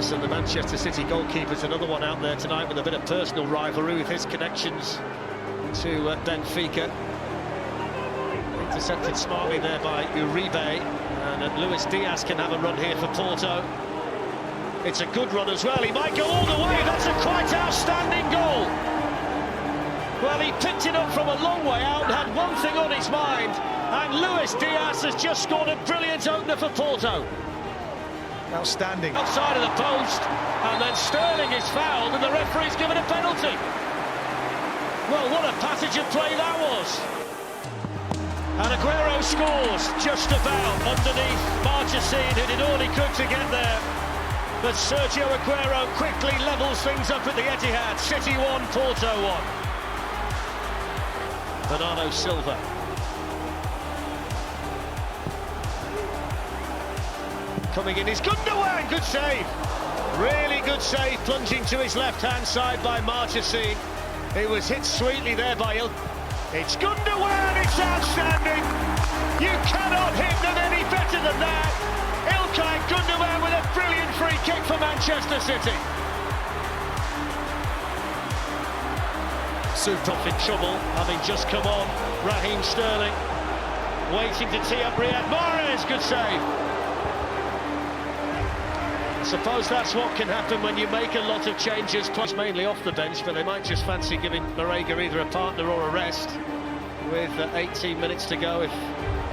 Diaz and the Manchester City goalkeeper's another one out there tonight with a bit of personal rivalry with his connections to Benfica. Intercepted smartly there by Uribe, and Luis Diaz can have a run here for Porto. It's a good run as well, he might go all the way, that's a quite outstanding goal. Well, he picked it up from a long way out, had one thing on his mind, and Luis Diaz has just scored a brilliant opener for Porto. Outstanding. Outside of the post, and then Sterling is fouled and the referee's given a penalty. Well, what a passage of play that was. And Aguero scores just about underneath Marchesine, who did all he could to get there. But Sergio Aguero quickly levels things up at the Etihad. City 1, Porto 1. Bernardo Silva. Coming in is Gundogan, good save. Really good save, plunging to his left-hand side by Marchesine. It was hit sweetly there by It's Gundogan, it's outstanding. You cannot hit them any better than that. İlkay Gundogan with a brilliant free kick for Manchester City. Super in trouble, having just come on. Raheem Sterling waiting to tee up Bruyne and Mahrez, good save. I suppose that's what can happen when you make a lot of changes, plus mainly off the bench, but they might just fancy giving Marega either a partner or a rest with 18 minutes to go if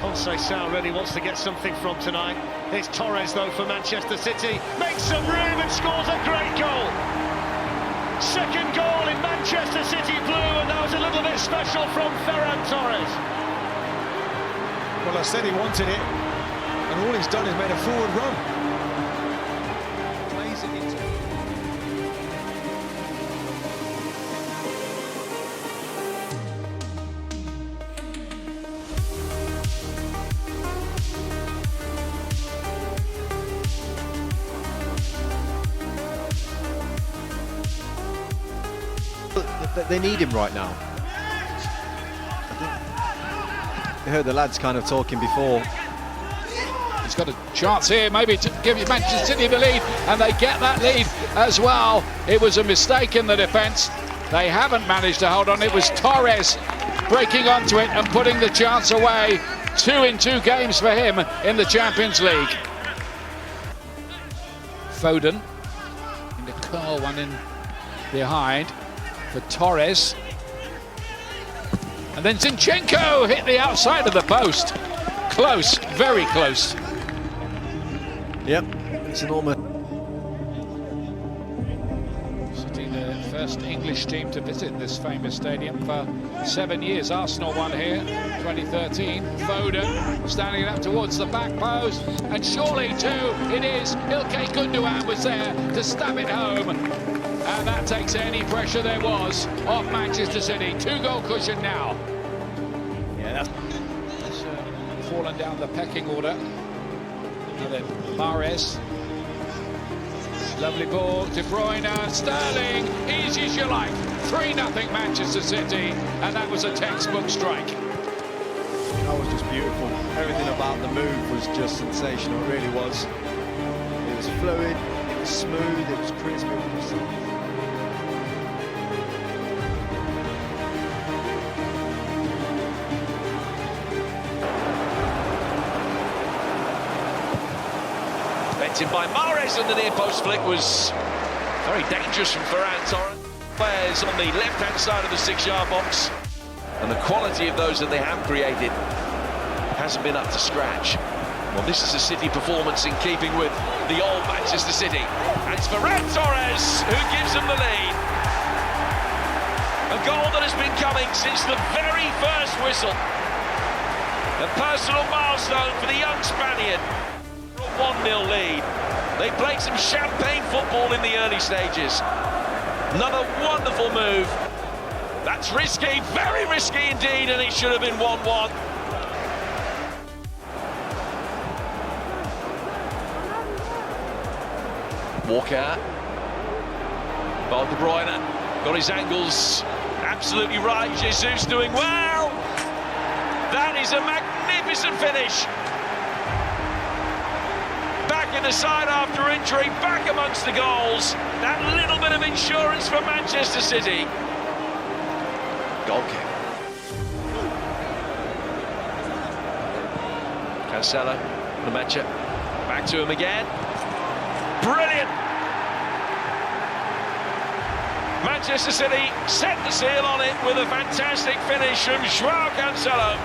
Conceição really wants to get something from tonight. Here's Torres though for Manchester City, makes some room and scores a great goal. Second goal in Manchester City blue, and that was a little bit special from Ferran Torres. Well, I said he wanted it, and all he's done is made a forward run. They need him right now. I heard the lads kind of talking before. He's got a chance here, maybe to give Manchester City the lead, and they get that lead as well. It was a mistake in the defence. They haven't managed to hold on. It was Torres breaking onto it and putting the chance away. 2 in 2 games for him in the Champions League. Foden in the curl one in behind for Torres, and then Zinchenko hit the outside of the post. Close, very close. Yep, it's enormous. City, the first English team to visit this famous stadium for 7 years. Arsenal won here 2013. Foden standing up towards the back post, and surely too it is. İlkay Gundogan was there to stab it home. And that takes any pressure there was off Manchester City. 2-goal cushion now. Yeah, that's fallen down the pecking order. And then Mahrez. Lovely ball. De Bruyne and Sterling. Easy as you like. 3-0 Manchester City. And that was a textbook strike. that was just beautiful. Everything about the move was just sensational. It really was. It was fluid. It was smooth. It was crisp. It was in by Mahrez, and the near post flick was very dangerous from Ferran Torres. Players on the left-hand side of the 6-yard box, and the quality of those that they have created hasn't been up to scratch. Well, this is a City performance in keeping with the old Manchester City, and it's Ferran Torres who gives them the lead. A goal that has been coming since the very first whistle. A personal milestone for the young Spaniard. 1-0 lead. They played some champagne football in the early stages. Another wonderful move. That's risky, very risky indeed, and it should have been 1-1. Walker. Well, De Bruyne got his angles absolutely right. Jesus doing well. That is a magnificent finish. Back in with the side after injury, back amongst the goals. That little bit of insurance for Manchester City. Goal kick. Cancelo, Lemaitre, back to him again. Brilliant! Manchester City set the seal on it with a fantastic finish from João Cancelo.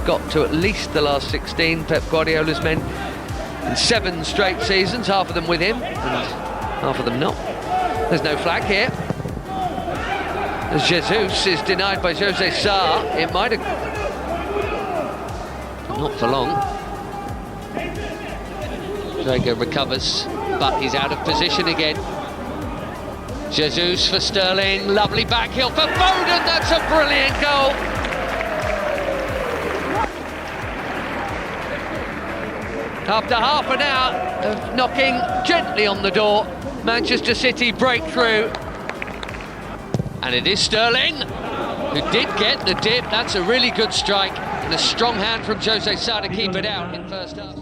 Got to at least the last 16, Pep Guardiola's men, in 7 straight seasons, half of them with him and half of them not. There's no flag here. As Jesus is denied by Jose Sa, it might have... not for long. Drago recovers, but he's out of position again. Jesus for Sterling, lovely backheel for Foden, that's a brilliant goal! After half an hour of knocking gently on the door, Manchester City break through. And it is Sterling who did get the dip. That's a really good strike and a strong hand from Jose Sa to keep it out in first half.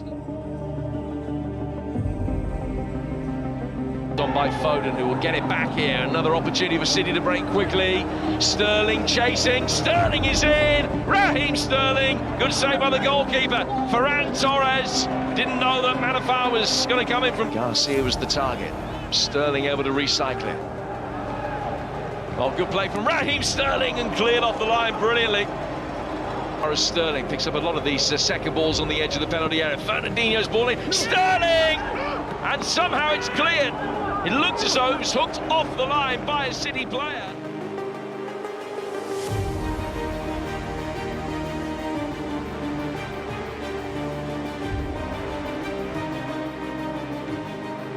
On by Foden, who will get it back here. Another opportunity for City to break quickly. Sterling chasing. Sterling is in. Raheem Sterling. Good save by the goalkeeper. Ferran Torres didn't know that Manafar was going to come in from. Garcia was the target. Sterling able to recycle it. Oh, good play from Raheem Sterling and cleared off the line brilliantly. Sterling picks up a lot of these second balls on the edge of the penalty area. Fernandinho's ball in. Sterling! And somehow it's cleared. It looked as though it was hooked off the line by a City player.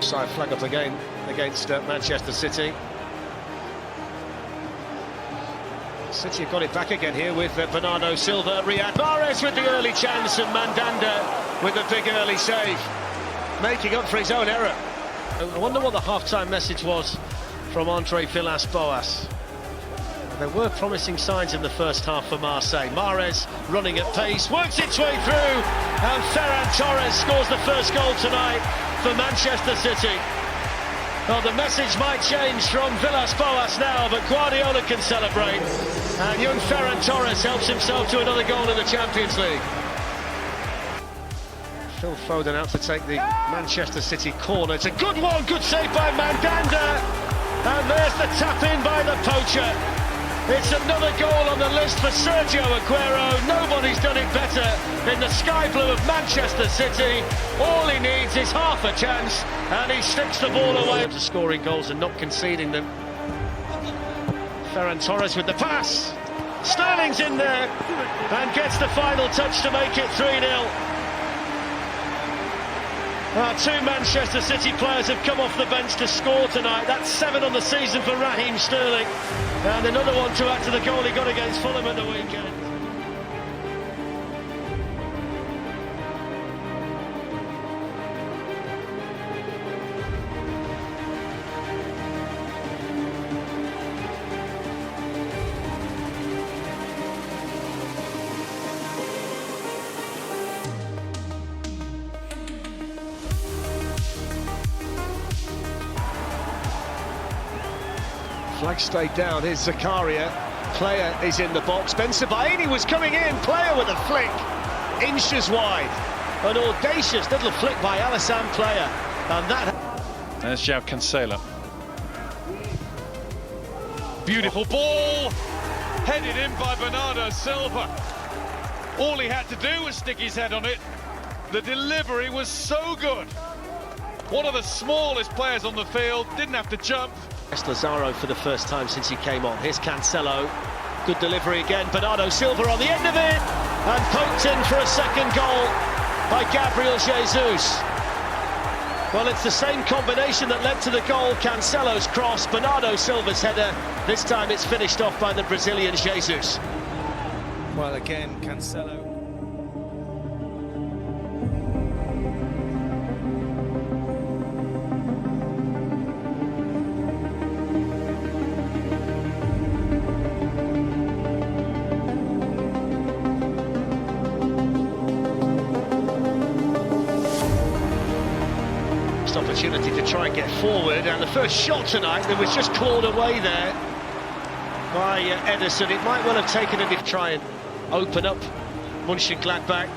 Side flag up again against Manchester City. City have got it back again here with Bernardo Silva. Riyad Mahrez with the early chance and Mandanda with the big early save, making up for his own error. I wonder what the half-time message was from Andre Villas-Boas. There were promising signs in the first half for Marseille. Mahrez running at pace, works its way through, and Ferran Torres scores the first goal tonight for Manchester City. Well, the message might change from Villas-Boas now, but Guardiola can celebrate. And young Ferran Torres helps himself to another goal in the Champions League. Phil Foden out to take the Manchester City corner. It's a good one, good save by Mandanda. And there's the tap in by the poacher. It's another goal on the list for Sergio Aguero. Nobody's done it better in the sky blue of Manchester City. All he needs is half a chance, and he sticks the ball away. To scoring goals and not conceding them. Ferran Torres with the pass. Sterling's in there and gets the final touch to make it 3-0. Two Manchester City players have come off the bench to score tonight. That's 7 on the season for Raheem Sterling. And another one to add to the goal he got against Fulham at the weekend. Flag stayed down. Here's Zakaria. Player is in the box. Ben Sebaini was coming in. Player with a flick. Inches wide. An audacious little flick by Alassane Player. And that... There's João Cancelo. Beautiful ball. Headed in by Bernardo Silva. All he had to do was stick his head on it. The delivery was so good. One of the smallest players on the field. Didn't have to jump. Lazaro for the first time since he came on. Here's Cancelo. Good delivery again. Bernardo Silva on the end of it. And poked in for a second goal by Gabriel Jesus. Well, it's the same combination that led to the goal. Cancelo's cross, Bernardo Silva's header. This time it's finished off by the Brazilian Jesus. Well, again, Cancelo. Opportunity to try and get forward, and the first shot tonight that was just clawed away there by Ederson. It might well have taken him to try and open up Mönchengladbach.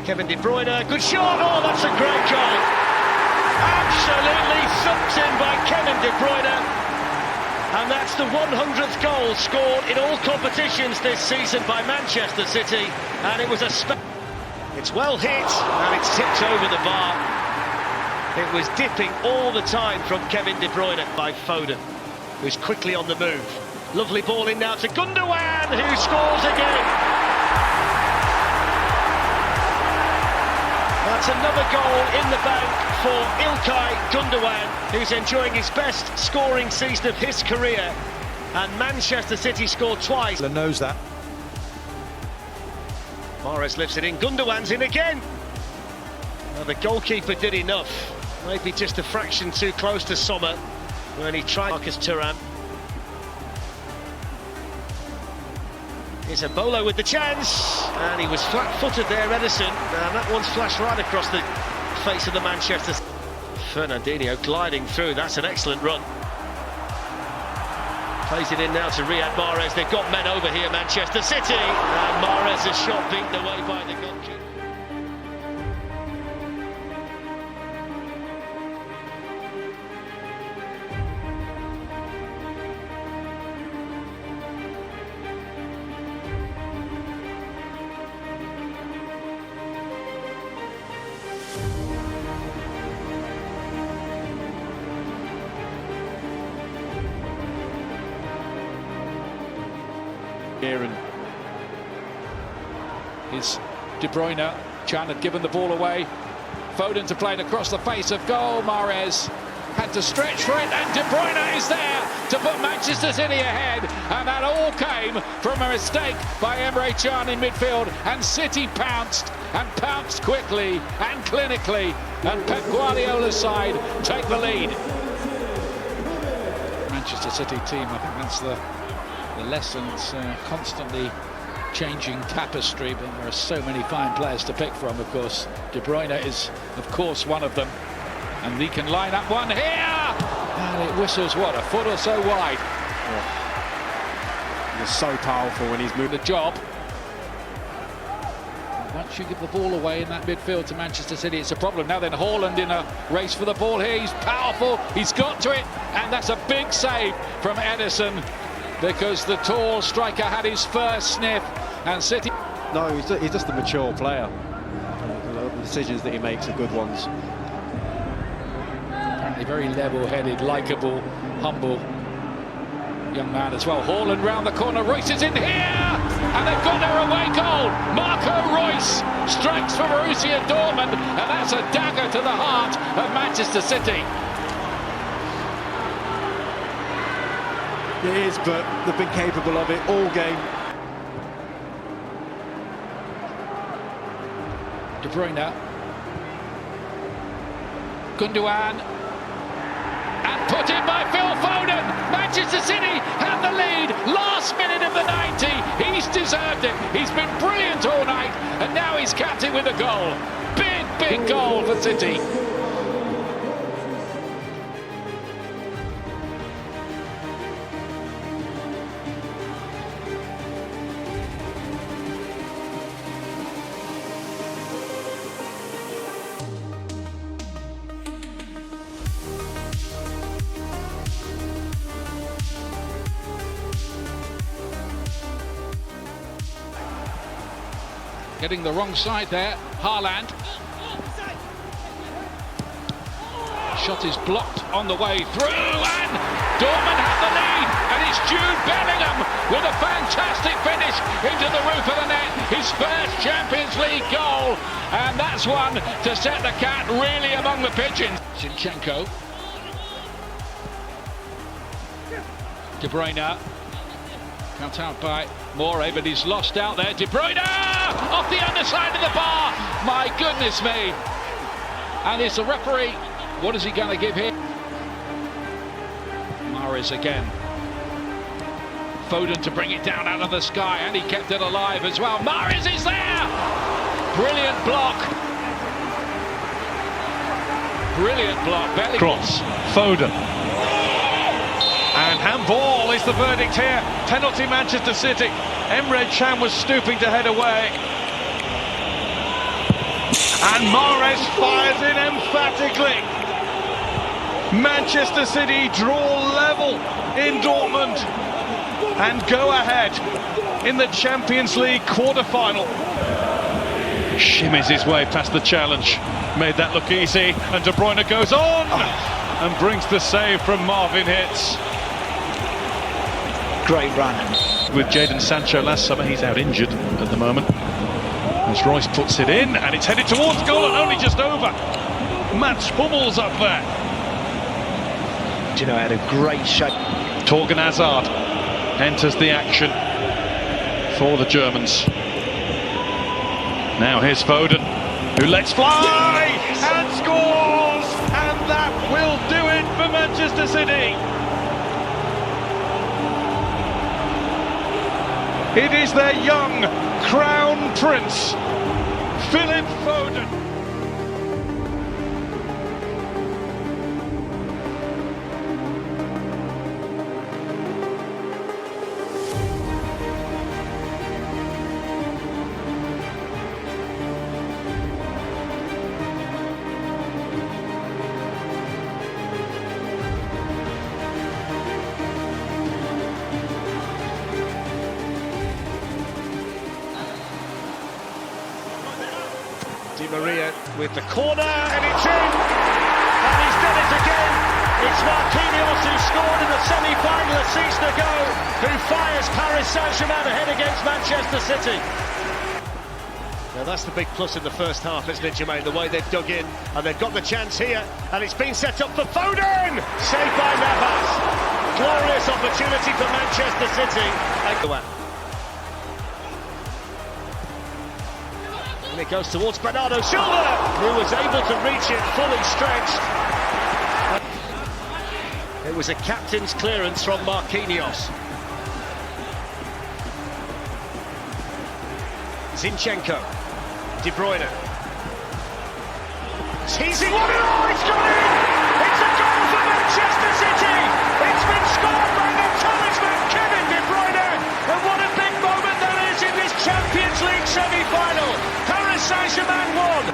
Kevin De Bruyne, good shot, oh that's a great goal! Absolutely thumped in by Kevin De Bruyne. And that's the 100th goal scored in all competitions this season by Manchester City, and it was it's well hit, and it's tipped over the bar. It was dipping all the time from Kevin De Bruyne by Foden, who's quickly on the move. Lovely ball in now to Gundogan, who scores again. That's another goal in the bank for Ilkay Gundogan, who's enjoying his best scoring season of his career. And Manchester City scored twice. Knows that. Mahrez lifts it in, Gundogan's in again. Well, the goalkeeper did enough. Maybe just a fraction too close to Sommer when he tried. Marcus Thuram. Here's a Bolo with the chance, and he was flat-footed there, Ederson, and that one's flashed right across the face of the Manchester. Fernandinho gliding through, that's an excellent run. Plays it in now to Riyad Mahrez. They've got men over here, Manchester City, and Mahrez's shot beaten away by the goalkeeper. Here, and is De Bruyne. Chan had given the ball away. Foden to play it across the face of goal. Mahrez had to stretch for it, and De Bruyne is there to put Manchester City ahead, and that all came from a mistake by Emre Can in midfield, and City pounced, and pounced quickly and clinically, and Pep Guardiola's side take the lead. Manchester City team, I think that's the lessons, constantly changing tapestry, but there are so many fine players to pick from. Of course, De Bruyne is of course one of them, and he can line up one here, and it whistles what, a foot or so wide. Yeah. He's so powerful when he's moving the job. Once you give the ball away in that midfield to Manchester City, it's a problem. Now then, Haaland in a race for the ball here. He's powerful, he's got to it, and that's a big save from Ederson, because the tall striker had his first sniff, and City... No, he's just a mature player. The decisions that he makes are good ones. Apparently very level-headed, likeable, humble young man as well. Haaland round the corner, Royce is in here, and they've got their away goal. Marco Royce strikes for Borussia Dortmund, and that's a dagger to the heart of Manchester City. It is, but they've been capable of it all game. De Bruyne, Gundogan, and put in by Phil Foden. Manchester City have the lead, last minute of the 90. He's deserved it. He's been brilliant all night, and now he's capped it with a goal. Big goal for City. Getting the wrong side there, Haaland. Shot is blocked on the way through, and Dortmund have the lead, and it's Jude Bellingham with a fantastic finish into the roof of the net, his first Champions League goal, and that's one to set the cat really among the pigeons. Zinchenko. De Bruyne, cut out by Mahrez, but he's lost out there. De Bruyne off the underside of the bar. My goodness me! And it's the referee. What is he going to give here? Mahrez again. Foden to bring it down out of the sky, and he kept it alive as well. Mahrez is there! Brilliant block. Brilliant block. Belly Cross. Foden. And handball is the verdict here. Penalty Manchester City. Emre Can was stooping to head away. And Mahrez fires in emphatically. Manchester City draw level in Dortmund and go ahead in the Champions League quarter-final. Shimmies his way past the challenge. Made that look easy. And De Bruyne goes on and brings the save from Marvin Hitz. Great run. With Jadon Sancho last summer, he's out injured at the moment. As Royce puts it in, and it's headed towards goal and only just over. Mats Hummels up there. Do you know, had a great shot. Torgan Hazard enters the action for the Germans. Now here's Foden, who lets fly and scores, and that will do it for Manchester City. It is their young crown prince, Philip Foden. Di Maria with the corner, and it's in! And he's done it again! It's Marquinhos who scored in the semi-final a season ago, who fires Paris Saint-Germain ahead against Manchester City. Now that's the big plus in the first half, isn't it, Jermaine? The way they've dug in, and they've got the chance here, and it's been set up for Foden! Saved by Navas. Glorious opportunity for Manchester City. And it goes towards Bernardo Silva, who was able to reach it fully stretched. It was a captain's clearance from Marquinhos. Zinchenko. De Bruyne. He's in. Oh, it's gone in! It's a goal for Manchester City! It's been scored by the talisman Kevin De Bruyne! And what a big moment that is in this Champions League semi-final! Paris Saint-Germain won!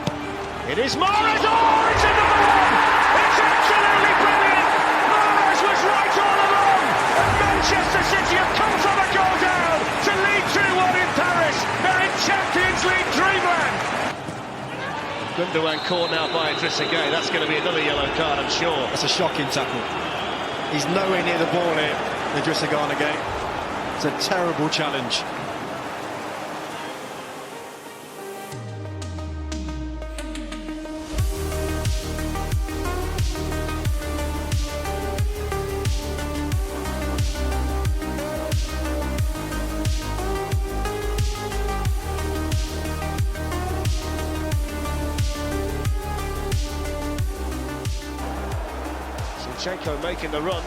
It is Mahrez! Oh, it's another one! It's absolutely brilliant! Mahrez was right all along! And Manchester City have come from a goal down to lead 2-1 in Paris! They're in Champions League dreamland! Gundogan caught now by Idrissa Gueye. That's going to be another yellow card, I'm sure. That's a shocking tackle. He's nowhere near the ball here, Idrissa Gueye. It's a terrible challenge. Zinchenko making the run.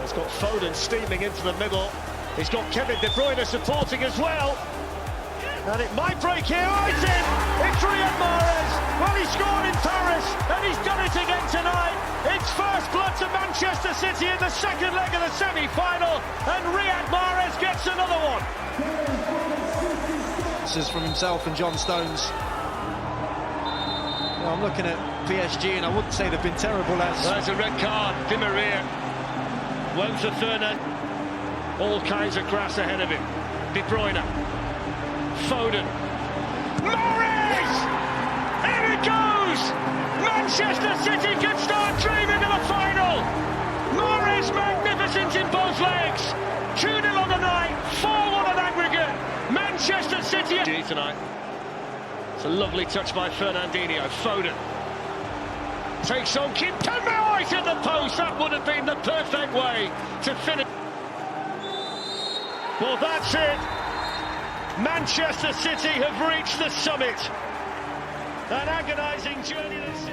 He's got Foden steaming into the middle. He's got Kevin De Bruyne supporting as well. And it might break here. Oh, it's in! It's Riyad Mahrez! Well, he scored in Paris, and he's done it again tonight. It's first blood to Manchester City in the second leg of the semi-final, and Riyad Mahrez gets another one. This is from himself and John Stones. Well, I'm looking at PSG, and I wouldn't say they've been terrible as... There's a red card. Di Maria. One for Fernand. All kinds of grass ahead of him. De Bruyne. Foden. Mahrez! Here it goes! Manchester City can start dreaming of a final! Mahrez magnificent in both legs. 2-0 on the night, 4-1 on aggregate. Manchester City tonight. It's a lovely touch by Fernandinho. Foden takes on Kimpembe. Oh, it's in the post. That would have been the perfect way to finish. Well, that's it. Manchester City have reached the summit. An agonising journey this season.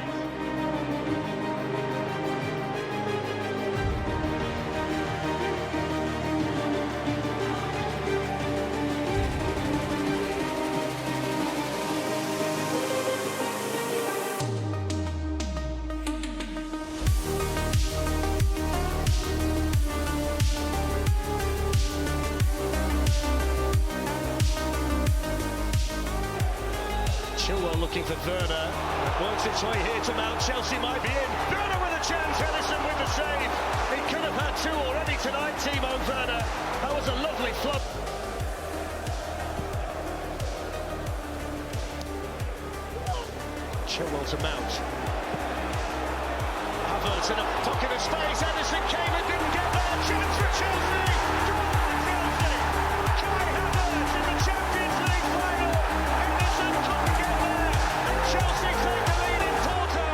Chilwell looking for Werner, works its way here to Mount. Chelsea might be in. Werner with a chance, Ederson with the save. He could have had two already tonight, Timo Werner. That was a lovely flop. Chilwell to Mount. Havertz in a pocket of space. Ederson came and didn't get there. Chance for Chelsea. Come on, Chelsea. Kai Havertz in the Champions League Final. Ederson couldn't get there. And Chelsea take the lead in Porto.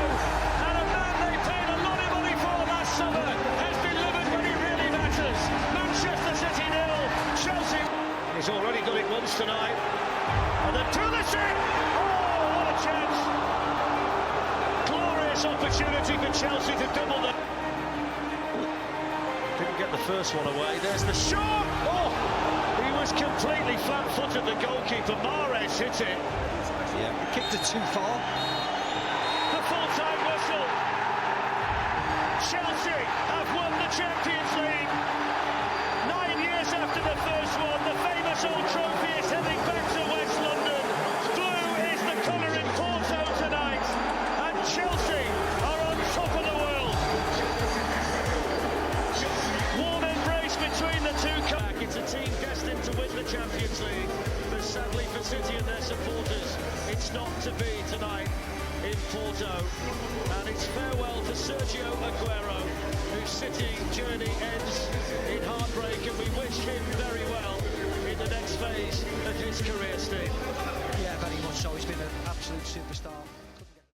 And a man they paid a lot of money for last summer has delivered when he really matters. Manchester City 0. Chelsea. He's already got it once tonight. And then Pulisic. Oh, what a chance. Opportunity for Chelsea to double them. Didn't get the first one away. There's the shot. Oh, he was completely flat-footed. The goalkeeper Mahrez hit it. Yeah, kicked it too far. The full-time whistle. Chelsea have won the Champions League. 9 years after the first one, the famous old trophy is heading back to West London. Blue is the colour in Porto tonight. Chelsea are on top of the world. Warm embrace between the two. It's a team destined to win the Champions League, but sadly for City and their supporters, it's not to be tonight in Porto. And it's farewell for Sergio Aguero, whose City journey ends in heartbreak, and we wish him very well in the next phase of his career, Steve. Yeah, very much so. He's been an absolute superstar.